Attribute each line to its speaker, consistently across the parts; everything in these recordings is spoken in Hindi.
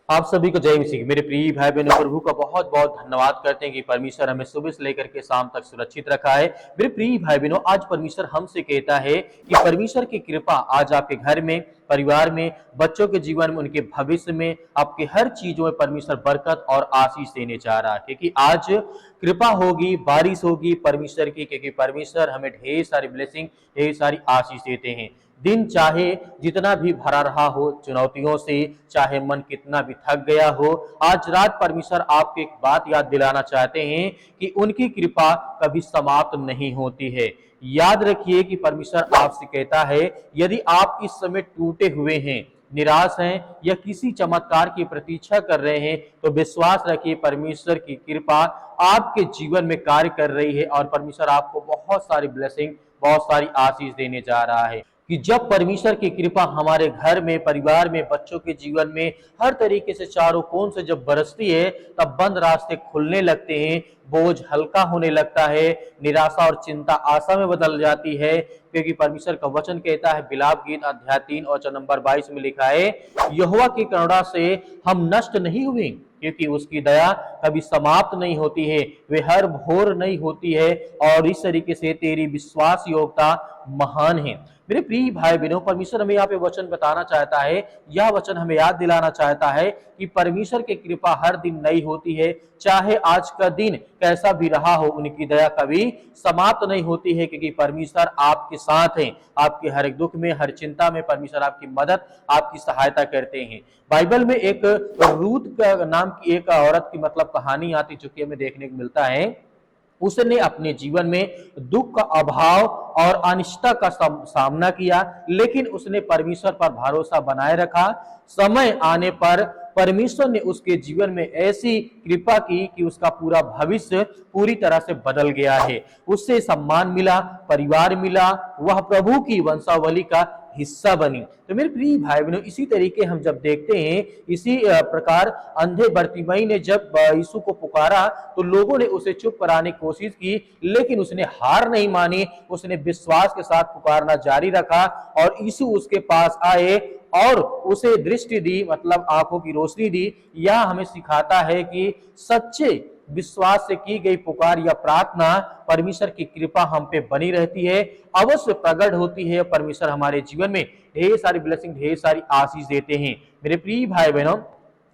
Speaker 1: आप सभी को जय मसीह। मेरे प्रिय भाई बहनों, प्रभु का बहुत बहुत धन्यवाद करते हैं कि परमेश्वर हमें सुबह से लेकर के शाम तक सुरक्षित रखा है। मेरे प्रिय भाई बहनों, आज परमेश्वर हमसे कहता है कि परमेश्वर की कृपा आज आपके घर में, परिवार में, बच्चों के जीवन में, उनके भविष्य में, आपके हर चीजों में परमेश्वर बरकत और आशीष देने जा रहा है। क्योंकि आज कृपा होगी, बारिश होगी परमेश्वर की, क्योंकि परमेश्वर हमें ढेर सारी ब्लेसिंग, ढेर सारी आशीष देते हैं। दिन चाहे जितना भी भरा रहा हो चुनौतियों से, चाहे मन कितना भी थक गया हो, आज रात परमेश्वर आपको एक बात याद दिलाना चाहते हैं कि उनकी कृपा कभी समाप्त नहीं होती है। याद रखिए कि परमेश्वर आपसे कहता है, यदि आप इस समय टूटे हुए हैं, निराश हैं या किसी चमत्कार की प्रतीक्षा कर रहे हैं, तो विश्वास रखिए परमेश्वर की कृपा आपके जीवन में कार्य कर रही है और परमेश्वर आपको बहुत सारी ब्लेसिंग, बहुत सारी आशीष देने जा रहा है। कि जब परमेश्वर की कृपा हमारे घर में, परिवार में, बच्चों के जीवन में हर तरीके से चारों कोण से जब बरसती है, तब बंद रास्ते खुलने लगते हैं, बोझ हल्का होने लगता है, निराशा और चिंता आशा में बदल जाती है। क्योंकि परमेश्वर का वचन कहता है, बिलाप गीत अध्याय 3 और नंबर 22 में लिखा है, यहोवा की करुणा से हम नष्ट नहीं हुए, क्योंकि उसकी दया कभी समाप्त नहीं होती है, वे हर भोर नहीं होती है, और इस तरीके से तेरी विश्वास योग्यता महान है। मेरे प्रिय भाई बहनों, परमेश्वर हमें यहाँ पे वचन बताना चाहता है, यह वचन हमें याद दिलाना चाहता है कि परमेश्वर की कृपा हर दिन नई होती है। चाहे आज का दिन कैसा भी रहा हो, उनकी दया कभी समाप्त नहीं होती है, क्योंकि परमेश्वर आपके साथ हैं। आपके हर एक दुख में, हर चिंता में परमेश्वर आपकी मदद, आपकी सहायता करते हैं। बाइबल में एक रूत का नाम की एक औरत की कहानी आती चुकी हमें देखने को मिलता है। उसने अपने जीवन में दुख का अभाव और अनिश्चितता का सामना किया, लेकिन उसने परमेश्वर पर भरोसा बनाए रखा। समय आने पर परमेश्वर ने उसके जीवन में ऐसी कृपा की कि उसका पूरा भविष्य पूरी तरह से बदल गया है। उससे सम्मान मिला, परिवार मिला, वह प्रभु की वंशावली का हिस्सा बनी। तो मेरे प्रिय भाई बहनों, इसी तरीके हम जब देखते हैं, इसी प्रकार अंधे बरतिमाई ने जब यीशु को पुकारा, तो लोगों ने उसे चुप कराने की कोशिश की, लेकिन उसने हार नहीं मानी। उसने विश्वास के साथ पुकारना जारी रखा और यीशु उसके पास आए और उसे दृष्टि दी, आंखों की रोशनी दी। यह हमें सिखाता है कि सच्चे विश्वास से की गई पुकार या प्रार्थना, परमेश्वर की कृपा हम पे बनी रहती है, अवश्य प्रकट होती है। परमेश्वर हमारे जीवन में ढेर सारी ब्लेसिंग, ढेर सारी आशीष देते हैं। मेरे प्रिय भाई बहनों,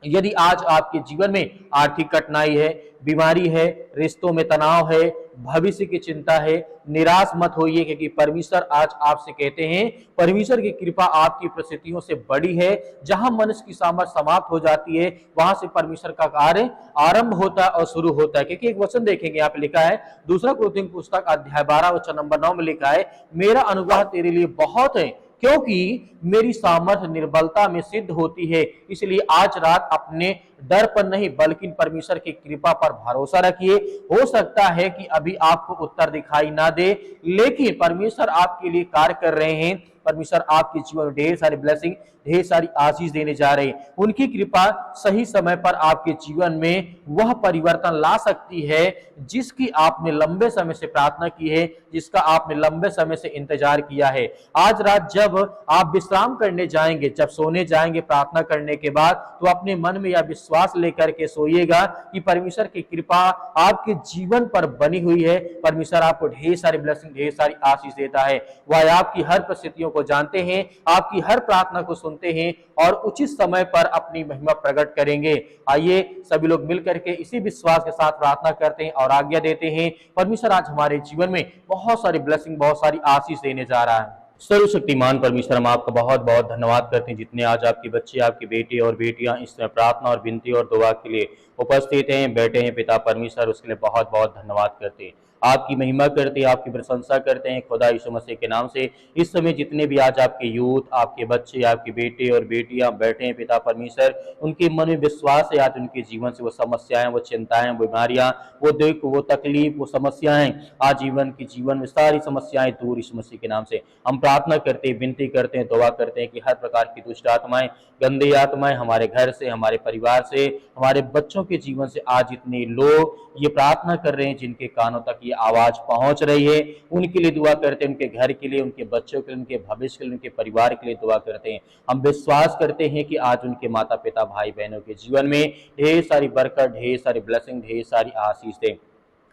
Speaker 1: यदि आज आपके जीवन में आर्थिक कठिनाई है, बीमारी है, रिश्तों में तनाव है, भविष्य की चिंता है, निराश मत होइए, क्योंकि परमेश्वर आज आपसे कहते हैं, परमेश्वर की कृपा आपकी परिस्थितियों से बड़ी है। जहां मनुष्य की सामर्थ समाप्त हो जाती है, वहां से परमेश्वर का कार्य आरंभ होता है और शुरू होता है। क्योंकि एक वचन देखेंगे, यहाँ पे लिखा है, दूसरा कुरिन्थियों पुस्तक अध्याय 12 वचन नंबर 9 में लिखा है, मेरा अनुग्रह तेरे लिए बहुत है, क्योंकि मेरी सामर्थ निर्बलता में सिद्ध होती है। इसलिए आज रात अपने डर पर नहीं, बल्कि परमेश्वर की कृपा पर भरोसा रखिए। हो सकता है कि अभी आपको उत्तर दिखाई ना दे, लेकिन परमेश्वर आपके लिए कार्य कर रहे हैं। परमेश्वर आपके जीवन में ढेर सारी ब्लेसिंग, ढेर सारी आशीष देने जा रहे हैं। उनकी कृपा सही समय पर आपके जीवन में वह परिवर्तन ला सकती है जिसकी आपने लंबे समय से प्रार्थना की है, जिसका आपने लंबे समय से इंतजार किया है। आज रात जब आप विश्राम करने जाएंगे, जब सोने जाएंगे प्रार्थना करने के बाद, तो अपने मन में यह विश्वास लेकर के सोइएगा कि परमेश्वर की कृपा आपके जीवन पर बनी हुई है। परमेश्वर आपको ढेर सारी ब्लेसिंग, ढेर सारी आशीष देता है। वह आपकी हर परिस्थितियों को जानते हैं, आपकी हर प्रार्थना को सुनते हैं और उचित समय पर अपनी महिमा प्रकट करेंगे। आइए सभी लोग मिलकर के इसी विश्वास के साथ प्रार्थना करते हैं और आज्ञा देते हैं। परमेश्वर आज हमारे जीवन में बहुत सारी ब्लेसिंग, बहुत सारी आशीष देने जा रहा है। सर्वशक्तिमान परमेश्वर, हम आपका बहुत बहुत धन्यवाद करते हैं, जितने आज आपके बच्चे, आपके बेटे और बेटियां इस प्रार्थना और विनती और दुआ के लिए उपस्थित हैं, बैठे हैं, पिता परमेश्वर उसके लिए बहुत बहुत धन्यवाद करते हैं। आपकी महिमा करते हैं, आपकी प्रशंसा करते हैं खुदा यीशु मसीह के नाम से। इस समय जितने भी आज आपके यूथ, आपके बच्चे, आपके बेटे और बेटियां बैठे हैं पिता परमेश्वर, उनके मन में विश्वास है, आज उनके जीवन से वो समस्याएं, वो चिंताएं, बीमारियां, वो दुख, वो तकलीफ, वो समस्याएं, आज जीवन में सारी समस्याएं दूर यीशु मसीह के नाम से हम प्रार्थना करते हैं, विनती करते हैं, दुआ करते हैं कि हर प्रकार की दुष्ट आत्माएं, गंदी आत्माएं हमारे घर से, हमारे परिवार से, हमारे बच्चों के जीवन से आज इतने लोग ये प्रार्थना कर रहे हैं, जिनके कानों तक की आवाज पहुंच रही है, उनके लिए दुआ करते हैं, उनके घर के लिए, उनके बच्चों के लिए, उनके भविष्य के लिए, उनके परिवार के लिए दुआ करते हैं। हम विश्वास करते हैं कि आज उनके माता पिता भाई बहनों के जीवन में ढेर सारी बरकत, ढेर सारी ब्लेसिंग, ढेर सारी आशीष दें।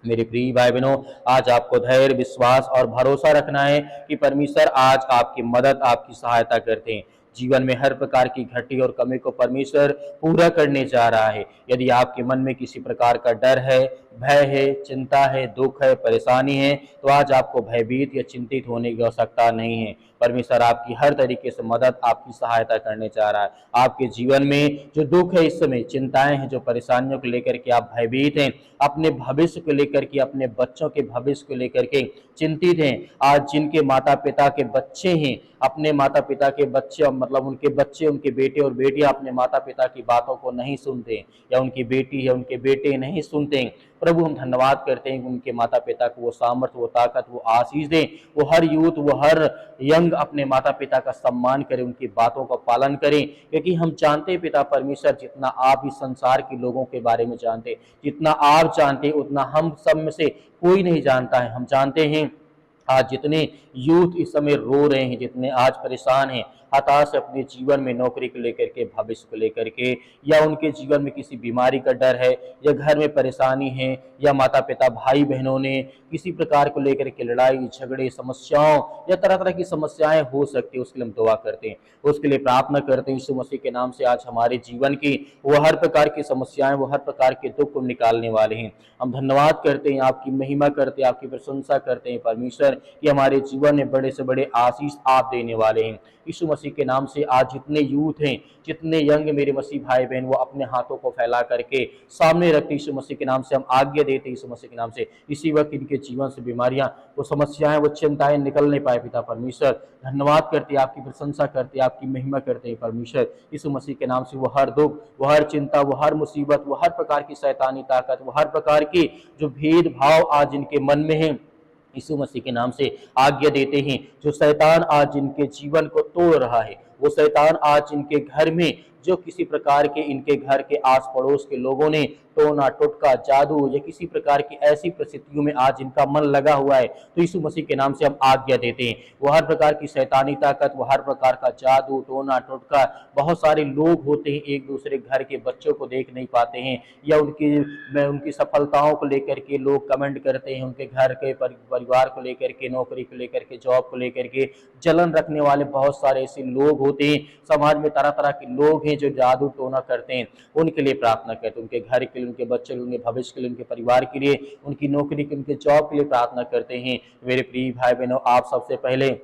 Speaker 1: मेरे प्रिय भाई बहनों, आज आपको धैर्य, विश्वास और भरोसा रखना है कि परमेश्वर आज आपकी मदद, आपकी सहायता करते हैं। जीवन में हर प्रकार की घटी और कमी को परमेश्वर पूरा करने जा रहा है। यदि आपके मन में किसी प्रकार का डर है, भय है, चिंता है, दुख है, परेशानी है, तो आज आपको भयभीत या चिंतित होने की आवश्यकता नहीं है। परमेश्वर आपकी हर तरीके से मदद, आपकी सहायता करने जा रहा है। आपके जीवन में जो दुख है, इस समय चिंताएं हैं, जो परेशानियों को लेकर के आप भयभीत हैं, अपने भविष्य को लेकर के, अपने बच्चों के भविष्य को लेकर के चिंतित हैं, आज जिनके माता पिता के बच्चे हैं, अपने माता पिता के बच्चे, मतलब उनके बच्चे, उनके बेटे और बेटियां अपने माता पिता की बातों को नहीं सुनते, या उनकी बेटी या उनके बेटे नहीं सुनते, प्रभु हम धन्यवाद करते हैं कि उनके माता पिता को वो सामर्थ्य, वो ताकत, वो आशीष दें। वो हर यूथ, वो हर यंग अपने माता पिता का सम्मान करें, उनकी बातों का पालन करें, क्योंकि हम जानते हैं पिता परमेश्वर, जितना आप इस संसार के लोगों के बारे में जानते, जितना आप जानते, उतना हम सब में से कोई नहीं जानता है। हम जानते हैं आज जितने यूथ इस समय रो रहे हैं, जितने आज परेशान हैं, हताश अपने जीवन में, नौकरी को लेकर के, भविष्य को लेकर के, या उनके जीवन में किसी बीमारी का डर है, या घर में परेशानी है, या माता पिता भाई बहनों ने किसी प्रकार को लेकर के लड़ाई झगड़े, समस्याओं या तरह तरह की समस्याएं हो सकती है, उसके लिए हम दुआ करते हैं, उसके लिए प्रार्थना करते हैं। यीशु मसीह के नाम से आज हमारे जीवन की वो हर प्रकार की समस्याएं, वो हर प्रकार के दुख को निकालने वाले हैं। हम धन्यवाद करते हैं, आपकी महिमा करते हैं, आपकी प्रशंसा करते हैं परमेश्वर, कि हमारे जीवन में बड़े से बड़े आशीष आप देने वाले हैं। यीशु मसीह के नाम से आज जितने यूथ हैं, जितने यंग मेरे मसीह भाई बहन, वो अपने हाथों को फैला करके सामने रखते, यीशु मसीह के नाम से हम आज्ञा देते, यीशु मसीह के नाम से इसी वक्त इनके जीवन से बीमारियां, वो समस्याएं, वो चिंताएं निकल नहीं पाए। पिता परमेश्वर धन्यवाद करते, आपकी प्रशंसा करते, आपकी महिमा करते हैं परमेश्वर। यीशु मसीह के नाम से वो हर दुख, वो हर चिंता, वो हर मुसीबत, वो हर प्रकार की शैतानी ताकत, वो हर प्रकार की जो भेदभाव आज इनके मन में है, यीशु मसीह के नाम से आज्ञा देते हैं। जो शैतान आज इनके जीवन को तोड़ रहा है, वो शैतान आज इनके घर में, जो किसी प्रकार के इनके घर के आस पड़ोस के लोगों ने टोना टोटका, जादू या किसी प्रकार की ऐसी परिस्थितियों में आज इनका मन लगा हुआ है, तो यीशु मसीह के नाम से हम आज्ञा देते हैं। वो हर प्रकार की शैतानी ताकत, वो हर प्रकार का जादू, टोना टोटका, बहुत सारे लोग होते हैं एक दूसरे घर के बच्चों को देख नहीं पाते हैं, या उनकी सफलताओं को लेकर के लोग कमेंट करते हैं, उनके घर के परिवार को लेकर के, नौकरी को लेकर के, जॉब को लेकर के जलन रखने वाले बहुत सारे ऐसे लोग होते हैं। समाज में तरह तरह के लोग हैं जो जादू टोना करते हैं, उनके लिए प्रार्थना करते हैं, उनके घर के लिए, उनके बच्चे के लिए, उनके भविष्य के लिए, उनके परिवार के लिए, उनकी नौकरी के, उनके जॉब के लिए प्रार्थना करते हैं। मेरे प्रिय भाई बहनों, आप सबसे पहले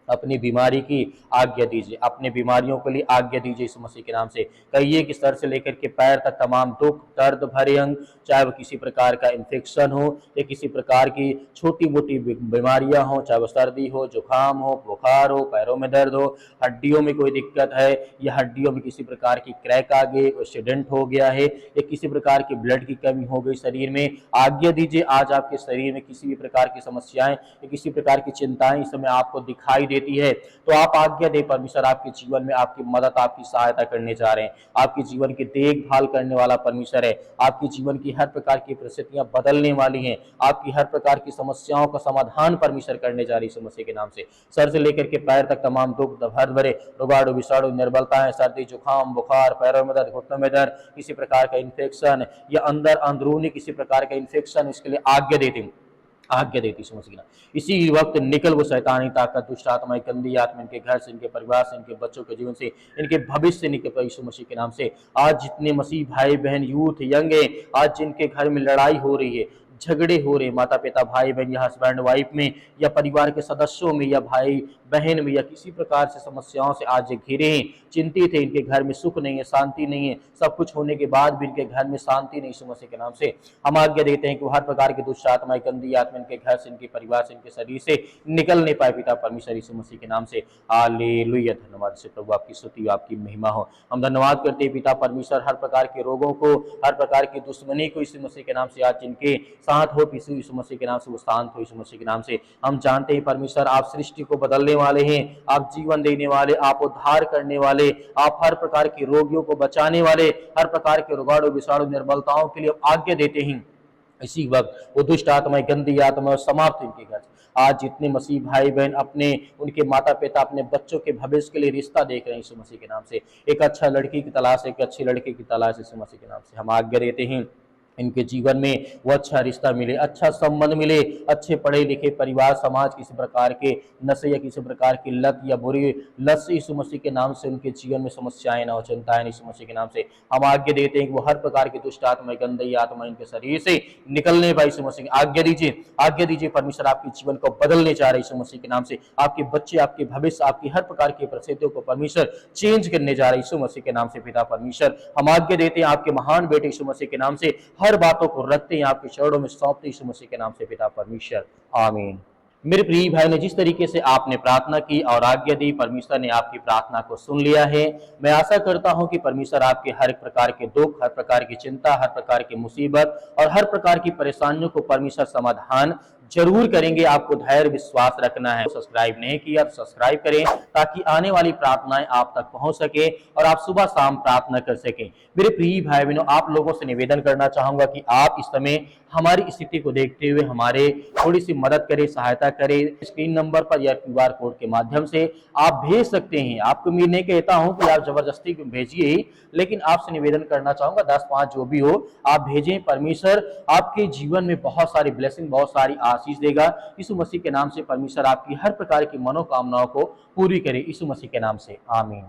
Speaker 1: अपनी बीमारी की आज्ञा दीजिए, अपने बीमारियों के लिए आज्ञा दीजिए यीशु मसीह के नाम से। कहिए कि सर से लेकर के पैर तक तमाम दुख, दर्द भरे अंग, चाहे वो किसी प्रकार का इन्फेक्शन हो या किसी प्रकार की छोटी मोटी बीमारियां हो, चाहे वो सर्दी हो, जुकाम हो, बुखार हो, पैरों में दर्द हो, हड्डियों में कोई दिक्कत है, या हड्डियों में किसी प्रकार की क्रैक आ गई, एक्सीडेंट हो गया है, या किसी प्रकार की ब्लड की कमी हो गई शरीर में, आज्ञा दीजिए आज आपके शरीर में किसी भी प्रकार की समस्याएं या किसी प्रकार की चिंताएं इस समय आपको दिखाई देती है, तो आप आज्ञा दे परमेश्वर आपके जीवन में आपकी मदद, आपकी सहायता करने जा रहे हैं। आपके जीवन की देखभाल करने वाला परमेश्वर है। आपके जीवन की हर प्रकार की परिस्थितियां बदलने वाली हैं। आपकी हर प्रकार की समस्याओं का समाधान परमेश्वर करने जा रही है मसीह के नाम से। सर से लेकर के पैर तक तमाम दुख, दर्द भरे रोगाणु, विषाणु, निर्बलताएं, सर्दी, जुकाम, बुखार, पैरों में दर्द, घुटनों में दर्द, किसी प्रकार का इन्फेक्शन या अंदर अंदरूनी किसी प्रकार का इन्फेक्शन, इसके लिए आज्ञा देती हूँ, आज्ञा देती समझ। इसी वक्त निकल वो शैतानी ताकत, दुष्ट आत्माएं, गंदी आत्मा इनके घर से, इनके परिवार से, इनके बच्चों के जीवन से, इनके भविष्य से निकल यीशु मसीह के नाम से। आज जितने मसीह भाई बहन, यूथ, यंग है, आज जिनके घर में लड़ाई हो रही है, झगड़े हो रहे, माता पिता भाई बहन या हस्बैंड वाइफ में, या परिवार के सदस्यों में, या भाई बहन में, या किसी प्रकार से समस्याओं से आज घिरे हैं, चिंतित है, इनके घर में सुख नहीं है, शांति नहीं है, सब कुछ होने के बाद भी इनके घर में शांति नहीं, यीशु मसीह के नाम से हम आज्ञा देते हैं कि वो हर प्रकार की दुष्ट आत्माएं, गंदी आत्मा इनके घर से, इनके परिवार से, इनके शरीर से निकल नहीं पाए पिता परमेश्वर यीशु मसीह के नाम से। हालेलुया, धन्यवाद से प्रभु, आपकी स्तुति, आपकी महिमा हो। हम धन्यवाद करते हैं पिता परमेश्वर, हर प्रकार के रोगों को, हर प्रकार की दुश्मनी को यीशु मसीह के नाम से आज जिनके साथ हो, यीशु मसीह के नाम से वो शांत हो, यीशु मसीह के नाम से। हम जानते हैं परमेश्वर आप सृष्टि को बदलने वाले हैं, आप जीवन देने वाले, आप उद्धार करने वाले, आप हर प्रकार के रोगियों को बचाने वाले, हर प्रकार के रोगाणु, विषाणु, निर्बलताओं के लिए आज्ञा देते हैं इसी वक्त वो दुष्ट आत्माएं, गंदी आत्माएं समाप्त इनके घर से। आज जितने मसीह भाई बहन अपने, उनके माता पिता अपने बच्चों के भविष्य के लिए रिश्ता देख रहे हैं यीशु मसीह के नाम से, एक अच्छा लड़की की तलाश, एक अच्छी लड़के की तलाश यीशु मसीह के नाम से हम आज्ञा देते हैं इनके जीवन में वो अच्छा रिश्ता मिले, अच्छा संबंध मिले, अच्छे पढ़े लिखे परिवार समाज, किसी प्रकार के नशे या किसी प्रकार की लत या बुरी लत से यीशु मसीह के नाम से उनके जीवन में समस्याएं ना हो, चिंताएं यीशु मसीह के नाम से हम आज्ञा देते हैं कि वो हर प्रकार की दुष्ट आत्मा, गंदी आत्मा इनके शरीर से निकलने पाए यीशु मसीह की आज्ञा दीजिए। परमेश्वर आपके जीवन को बदलने जा रहे यीशु मसीह के नाम से, आपके बच्चे, आपके भविष्य, आपकी हर प्रकार की परिस्थितियों को परमेश्वर चेंज करने जा रहे यीशु मसीह के नाम से। पिता परमेश्वर हम आज्ञा देते हैं आपके महान बेटे यीशु मसीह के नाम से, हर बातों को रखते हैं आपके चरणों में सौंपते यीशु मसीह के नाम से पिता परमेश्वर, आमीन। मेरे प्रिय भाई ने जिस तरीके से आपने प्रार्थना की और आज्ञा दी, परमेश्वर ने आपकी प्रार्थना को सुन लिया है। मैं आशा करता हूं कि परमेश्वर आपके हर प्रकार के दुख, हर प्रकार की चिंता, हर प्रकार की मुसीबत और हर प्रकार की परेशानियों को परमेश्वर समाधान जरूर करेंगे। आपको धैर्य विश्वास रखना है। सब्सक्राइब नहीं किया तो सब्सक्राइब करें ताकि आने वाली प्रार्थनाएं आप तक पहुंच सके और आप सुबह शाम प्रार्थना कर सकें। मेरे प्रिय भाई बहनों, आप लोगों से निवेदन करना चाहूंगा कि आप इस समय हमारी स्थिति को देखते हुए हमारे थोड़ी सी मदद करें, सहायता करें। स्क्रीन नंबर पर या QR कोड के माध्यम से आप भेज सकते हैं। आपको मैं नहीं कहता हूं कि आप जबरदस्ती भेजिए ही, लेकिन आपसे निवेदन करना चाहूंगा 10-5 जो भी हो आप भेजें। परमेश्वर आपके जीवन में बहुत सारी ब्लेसिंग, बहुत सारी आशीष देगा। यीशु मसीह के नाम से परमेश्वर आपकी हर प्रकार की मनोकामनाओं को पूरी करे, यीशु मसीह के नाम से, आमीन।